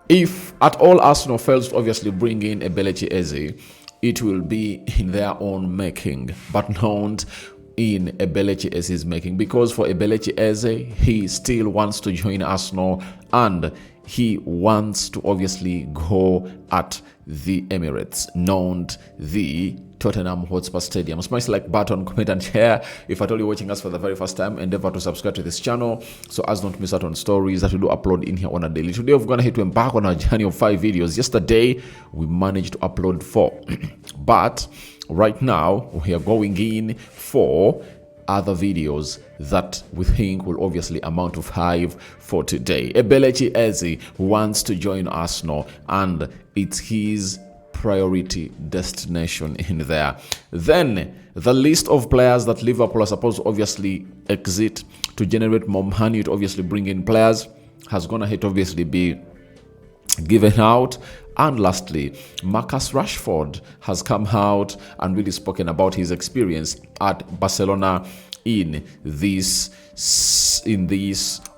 If at all Arsenal fails to obviously bring in Eberechi Eze, it will be in their own making, but not in Eberechi Eze's making, because for Eberechi Eze, he still wants to join Arsenal and he wants to obviously go at the Emirates, not the Tottenham Hotspur Stadium. Smash like button, comment and share. If at all you're watching us for the very first time, endeavor to subscribe to this channel so as not to miss out on stories that we do upload in here on a daily. Today we're going to embark on our journey of 5 videos. Yesterday we managed to upload 4 but right now we are going in for other videos that we think will obviously amount to 5 for today. Eberechi Eze wants to join Arsenal and it's his priority destination in there. Then the list of players that Liverpool are supposed to obviously exit to generate more money to obviously bring in players has gonna hit obviously be given out. And lastly, Marcus Rashford has come out and really spoken about his experience at Barcelona in this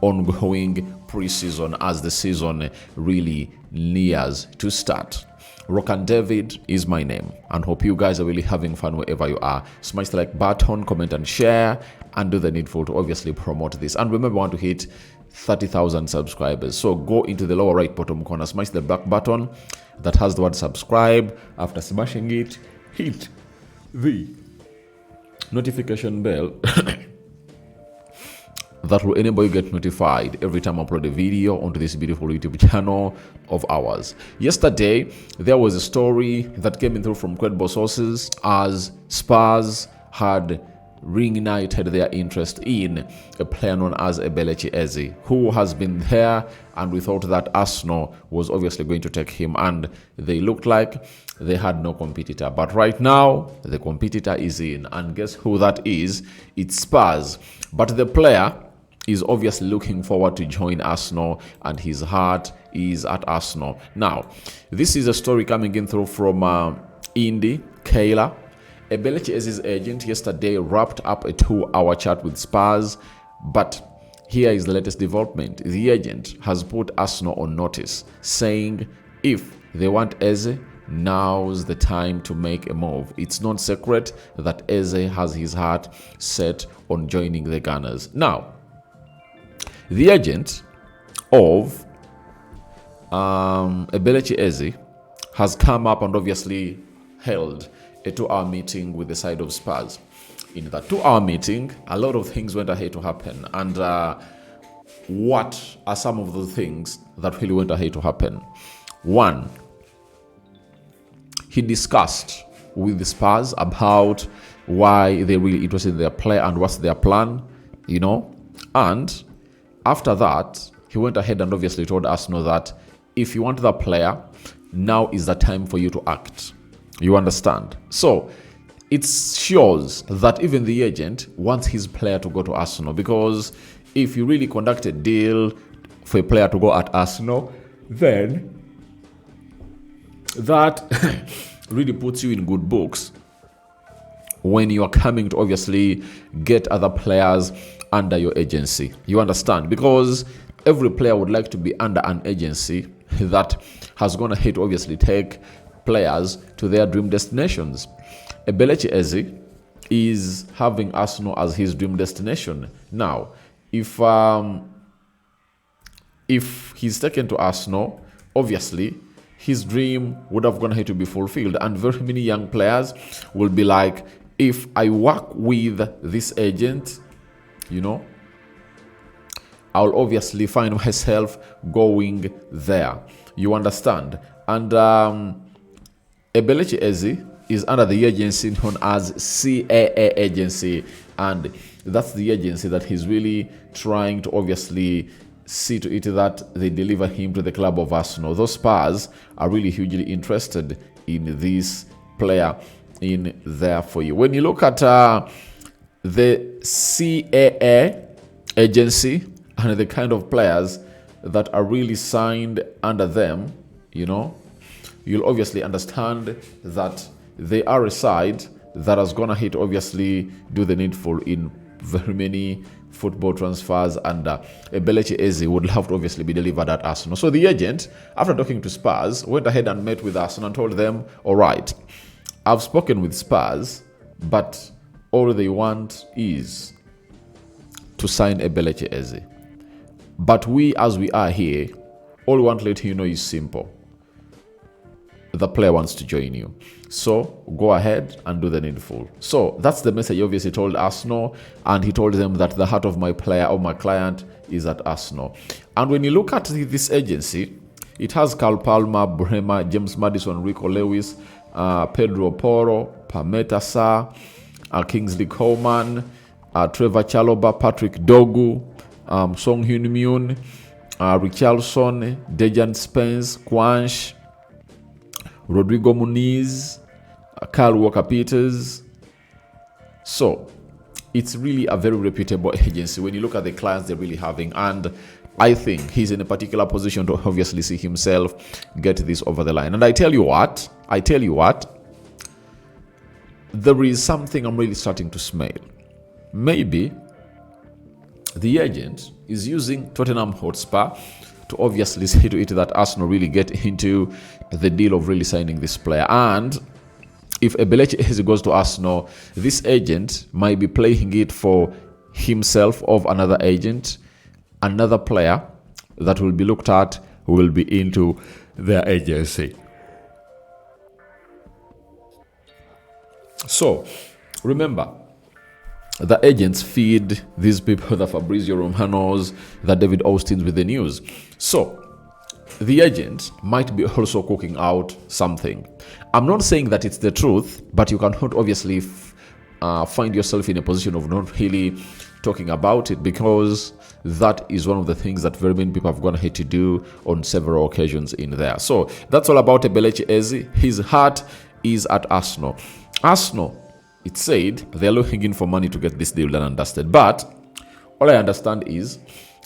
ongoing preseason as the season really nears to start. Rokani David is my name, and hope you guys are really having fun wherever you are. Smash the like button, comment and share, and do the needful to obviously promote this. And remember, we want to hit 30,000 subscribers. So go into the lower right bottom corner, smash the black button that has the word subscribe. After smashing it, hit the notification bell that will enable you get notified every time I upload a video onto this beautiful YouTube channel of ours. Yesterday, there was a story that came in through from credible sources as Spurs had reignited their interest in a player known as Eberechi Eze, who has been there, and we thought that Arsenal was obviously going to take him, and they looked like they had no competitor. But right now, the competitor is in, and guess who that is? It's Spurs. But the player is obviously looking forward to join Arsenal, and his heart is at Arsenal. Now, this is a story coming in through from Indy Kayla. Eberechi Eze's agent yesterday wrapped up a 2-hour chat with Spurs, but here is the latest development. The agent has put Arsenal on notice, saying if they want Eze, now's the time to make a move. It's not secret that Eze has his heart set on joining the Gunners. Now, the agent of Eberechi Eze has come up and obviously held a 2-hour meeting with the side of Spurs. In that 2-hour meeting, a lot of things went ahead to happen. And what are some of the things that really went ahead to happen? One, he discussed with the Spurs about why they're really interested in their play and what's their plan, you know. And after that, he went ahead and obviously told Arsenal that if you want that player, now is the time for you to act. You understand? So it shows that even the agent wants his player to go to Arsenal, because if you really conduct a deal for a player to go at Arsenal, then that really puts you in good books when you are coming to obviously get other players under your agency. You understand? Because every player would like to be under an agency that has gone ahead to obviously take players to their dream destinations. Eberechi Eze is having Arsenal as his dream destination. Now, if he's taken to Arsenal, obviously his dream would have gone ahead to be fulfilled, and very many young players will be like, if I work with this agent, you know, I'll obviously find myself going there. You understand? And Eberechi Eze is under the agency known as CAA agency, and that's the agency that he's really trying to obviously see to it that they deliver him to the club of Arsenal. Those Spurs are really hugely interested in this player in there for you. When you look at the CAA agency and the kind of players that are really signed under them, you know, you'll obviously understand that they are a side that has gone ahead to obviously do the needful in very many football transfers, and Eberechi Eze would have to obviously be delivered at Arsenal. So the agent, after talking to Spurs, went ahead and met with Arsenal and told them, all right, I've spoken with Spurs, but all they want is to sign Eberechi Eze. But we, as we are here, all we want to let you know is simple. The player wants to join you. So go ahead and do the needful. So that's the message he obviously told Arsenal, and he told them that the heart of my player or my client is at Arsenal. And when you look at this agency, it has Carl Palmer, Bremer, James Maddison, Rico Lewis, Pedro Porro, Pameta Sarr, Kingsley Coleman, Trevor Chaloba, Patrick Dogu, Song Hyun Myun, Richarlison, Dejan Spence, Kwanch, Rodrigo Muniz, Kyle Walker-Peters. So it's really a very reputable agency when you look at the clients they're really having, and I think he's in a particular position to obviously see himself get this over the line. And I tell you what, there is something I'm really starting to smell. Maybe the agent is using Tottenham Hotspur to obviously say to it that Arsenal really get into the deal of really signing this player. And if Eberechi Eze goes to Arsenal, this agent might be playing it for himself of another agent. Another player that will be looked at will be into their agency. So remember, the agents feed these people, the Fabrizio Romanos, the David Austins with the news. So the agent might be also cooking out something. I'm not saying that it's the truth, but you cannot obviously find yourself in a position of not really talking about it, because that is one of the things that very many people have gone ahead to do on several occasions in there. So that's all about Eberechi Eze. His heart is at Arsenal. Arsenal, it said they're looking in for money to get this deal done and dusted. But all I understand is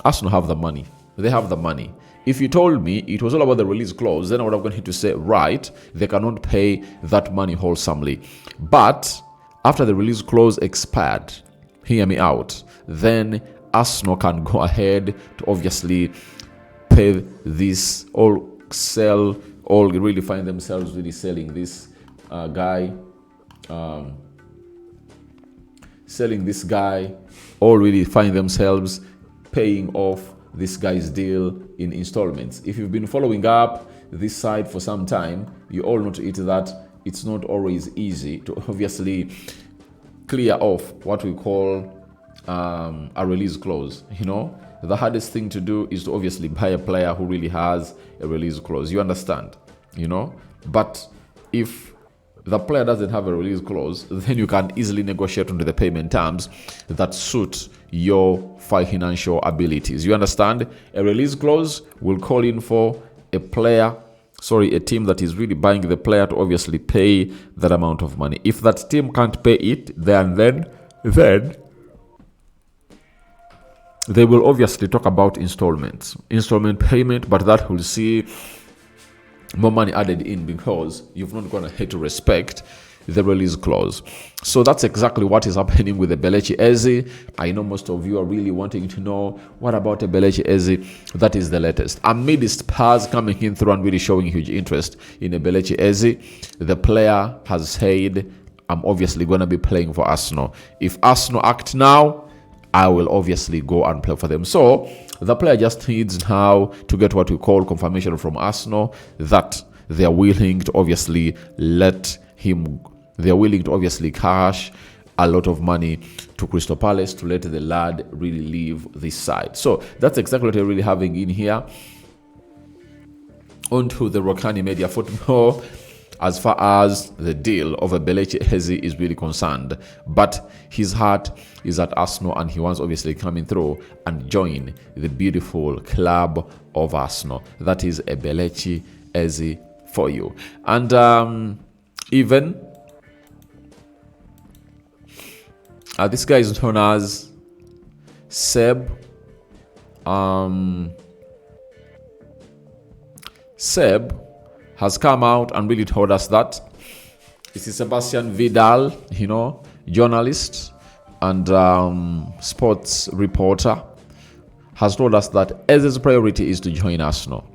Arsenal have the money. They have the money. If you told me it was all about the release clause, then I would have gone to say, right, they cannot pay that money wholesomely. But after the release clause expired, hear me out, then Arsenal can go ahead to obviously pay this, or sell, or really find themselves really selling this guy, or really find themselves paying off this guy's deal in installments. If you've been following up this side for some time, you all know to it that it's not always easy to obviously clear off what we call a release clause. You know, the hardest thing to do is to obviously buy a player who really has a release clause. You understand? You know, but if the player doesn't have a release clause, then you can easily negotiate into the payment terms that suit your financial abilities. You understand? A release clause will call in for a team that is really buying the player to obviously pay that amount of money. If that team can't pay it, then they will obviously talk about installment payment, but that will see more money added in because you've not gone ahead to respect the release clause. So that's exactly what is happening with Eberechi Eze. I know most of you are really wanting to know what about Eberechi Eze. That is the latest. Amidst Spurs coming in through and really showing huge interest in Eberechi Eze, the player has said, I'm obviously going to be playing for Arsenal. If Arsenal act now, I will obviously go and play for them. So the player just needs now to get what we call confirmation from Arsenal that they are willing to obviously cash a lot of money to Crystal Palace to let the lad really leave this side. So that's exactly what they're really having in here. Onto the Rokani Media Football, as far as the deal of Eberechi Eze is really concerned. But his heart is at Arsenal, and he wants obviously coming through and join the beautiful club of Arsenal. That is Eberechi Eze for you. And even this guy is known as Seb. Seb has come out and really told us that this is Sebastian Vidal, journalist, and sports reporter, has told us that Eze's priority is to join Arsenal.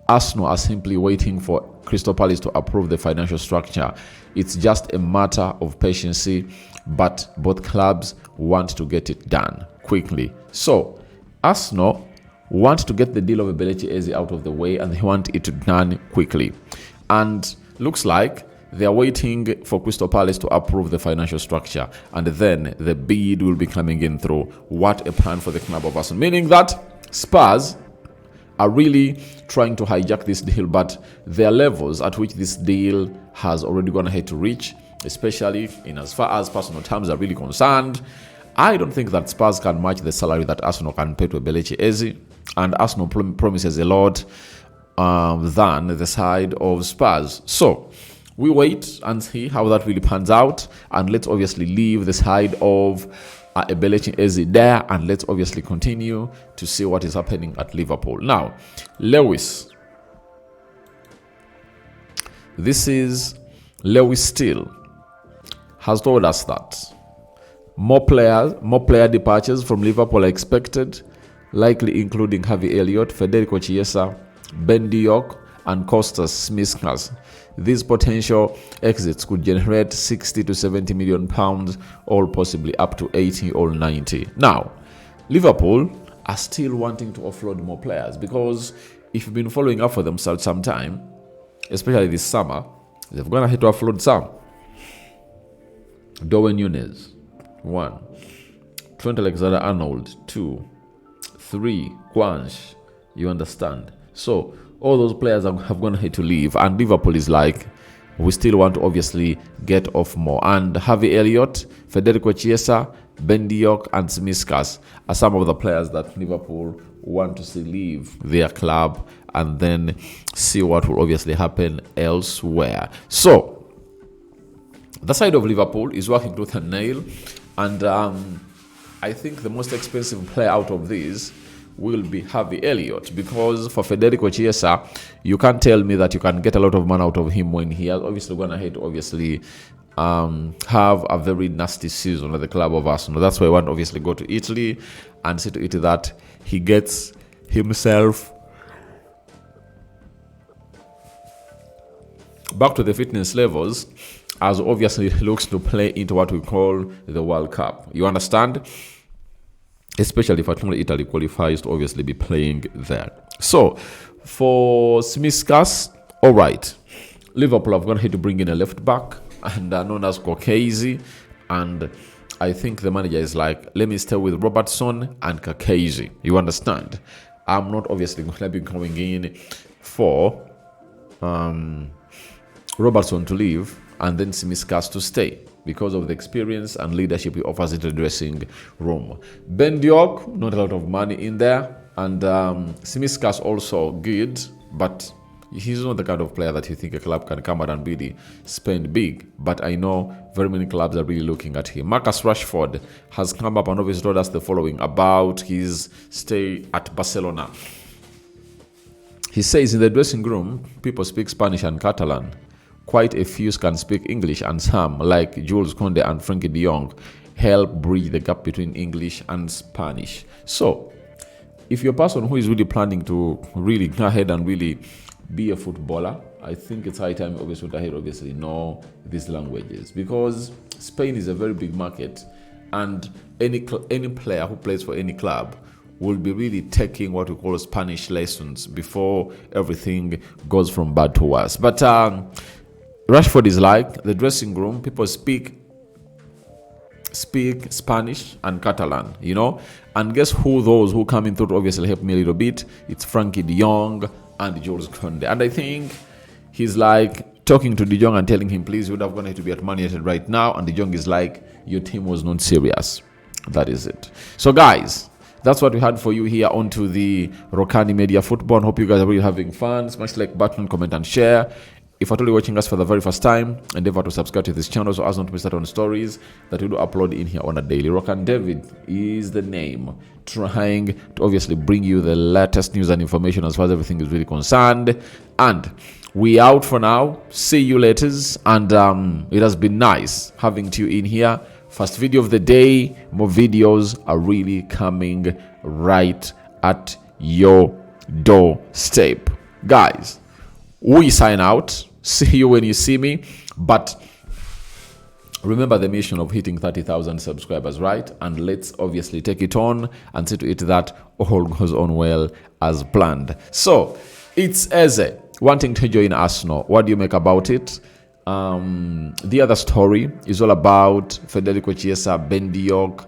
Arsenal are simply waiting for Crystal Palace to approve the financial structure. It's just a matter of patience, but both clubs want to get it done quickly. So, Arsenal want to get the deal of Eberechi Eze out of the way, and they want it done quickly. And looks like they are waiting for Crystal Palace to approve the financial structure, and then the bid will be coming in through. What a plan for the club of Arsenal. Meaning that Spurs are really trying to hijack this deal, but there are levels at which this deal has already gone ahead to reach, especially in as far as personal terms are really concerned. I don't think that Spurs can match the salary that Arsenal can pay to Eberechi Eze, and Arsenal promises a lot than the side of Spurs. So we wait and see how that really pans out, and let's obviously leave the side of Eberechi Eze there, and let's obviously continue to see what is happening at Liverpool. Now, Lewis. This is Lewis Steele has told us that more player departures from Liverpool are expected, likely including Harvey Elliott, Federico Chiesa, Ben Diok, and Costas Tsimikas. These potential exits could generate 60 to 70 million pounds, or possibly up to 80 or 90. Now, Liverpool are still wanting to offload more players, because if you've been following up for themselves some time, especially this summer, they've gone ahead to offload some. Darwin Núñez, 1. Trent Alexander-Arnold, 2. 3. Quanch. You understand? So all those players have gone ahead to leave, and Liverpool is like, we still want to obviously get off more. And Harvey Elliott, Federico Chiesa, Ben Diok, and Tsimikas are some of the players that Liverpool want to see leave their club, and then see what will obviously happen elsewhere. So the side of Liverpool is working tooth and nail, and I think the most expensive player out of these will be Harvey Elliott, because for Federico Chiesa, you can't tell me that you can get a lot of money out of him when he has obviously gone ahead to obviously have a very nasty season at the club of Arsenal. That's why I want to obviously go to Italy and see to it that he gets himself back to the fitness levels, as obviously looks to play into what we call the World Cup. You understand? Especially if Italy qualifies to obviously be playing there. So for Tsimikas, all right, Liverpool have gone ahead to bring in a left back, and known as Kokezi, and I think the manager is like, let me stay with Robertson and Kokezi. You understand? I'm not obviously going to be going in for Robertson to leave and then Tsimikas to stay, because of the experience and leadership he offers in the dressing room. Ben Diok, not a lot of money in there, and Tsimikas also good, but he's not the kind of player that you think a club can come out and really spend big. But I know very many clubs are really looking at him. Marcus Rashford has come up and obviously told us the following about his stay at Barcelona. He says in the dressing room, people speak Spanish and Catalan. Quite a few can speak English, and some, like Jules Koundé and Frankie de Jong, help bridge the gap between English and Spanish. So, if you're a person who is really planning to really go ahead and really be a footballer, I think it's high time obviously know these languages, because Spain is a very big market, and any player who plays for any club will be really taking what we call Spanish lessons before everything goes from bad to worse. But Rashford is like, the dressing room, people speak Spanish and Catalan, you know, and guess who those who come in through obviously help me a little bit? It's Frankie de Jong and Jules Koundé. And I think he's like talking to de Jong and telling him, please, you would have gone to be at Man United right now, and de Jong is like, your team was not serious. That is it. So guys, that's what we had for you here onto the Rokani Media Football. Hope you guys are really having fun. Smash the like button, comment and share. If you're totally watching us for the very first time, endeavor to subscribe to this channel so as not to miss out on stories that we do upload in here on a daily. Rokani David is the name, trying to obviously bring you the latest news and information as far as everything is really concerned. And we out for now. See you later. And it has been nice having you in here First video of the day. More videos are really coming right at your doorstep. Guys, we sign out. See you when you see me. But remember the mission of hitting 30,000 subscribers, right? And let's obviously take it on and see to it that all goes on well as planned. So it's Eze wanting to join Arsenal. What do you make about it? The other story is all about Federico Chiesa, Ben Diok.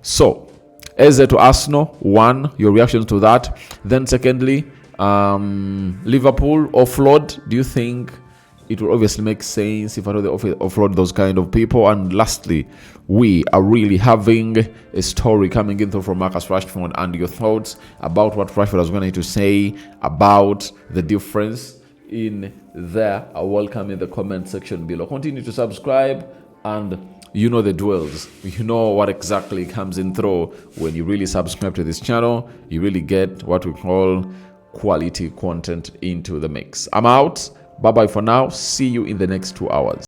So Eze to Arsenal, one, your reactions to that. Then secondly, Liverpool offload. Do you think it will obviously make sense if I know they offload those kind of people? And lastly, we are really having a story coming in through from Marcus Rashford, and your thoughts about what Rashford was going to say about the difference in there are welcome in the comment section below. Continue to subscribe, and you know the dwells. You know what exactly comes in through when you really subscribe to this channel. You really get what we call quality content into the mix. I'm out. Bye bye for now. See you in the next 2 hours.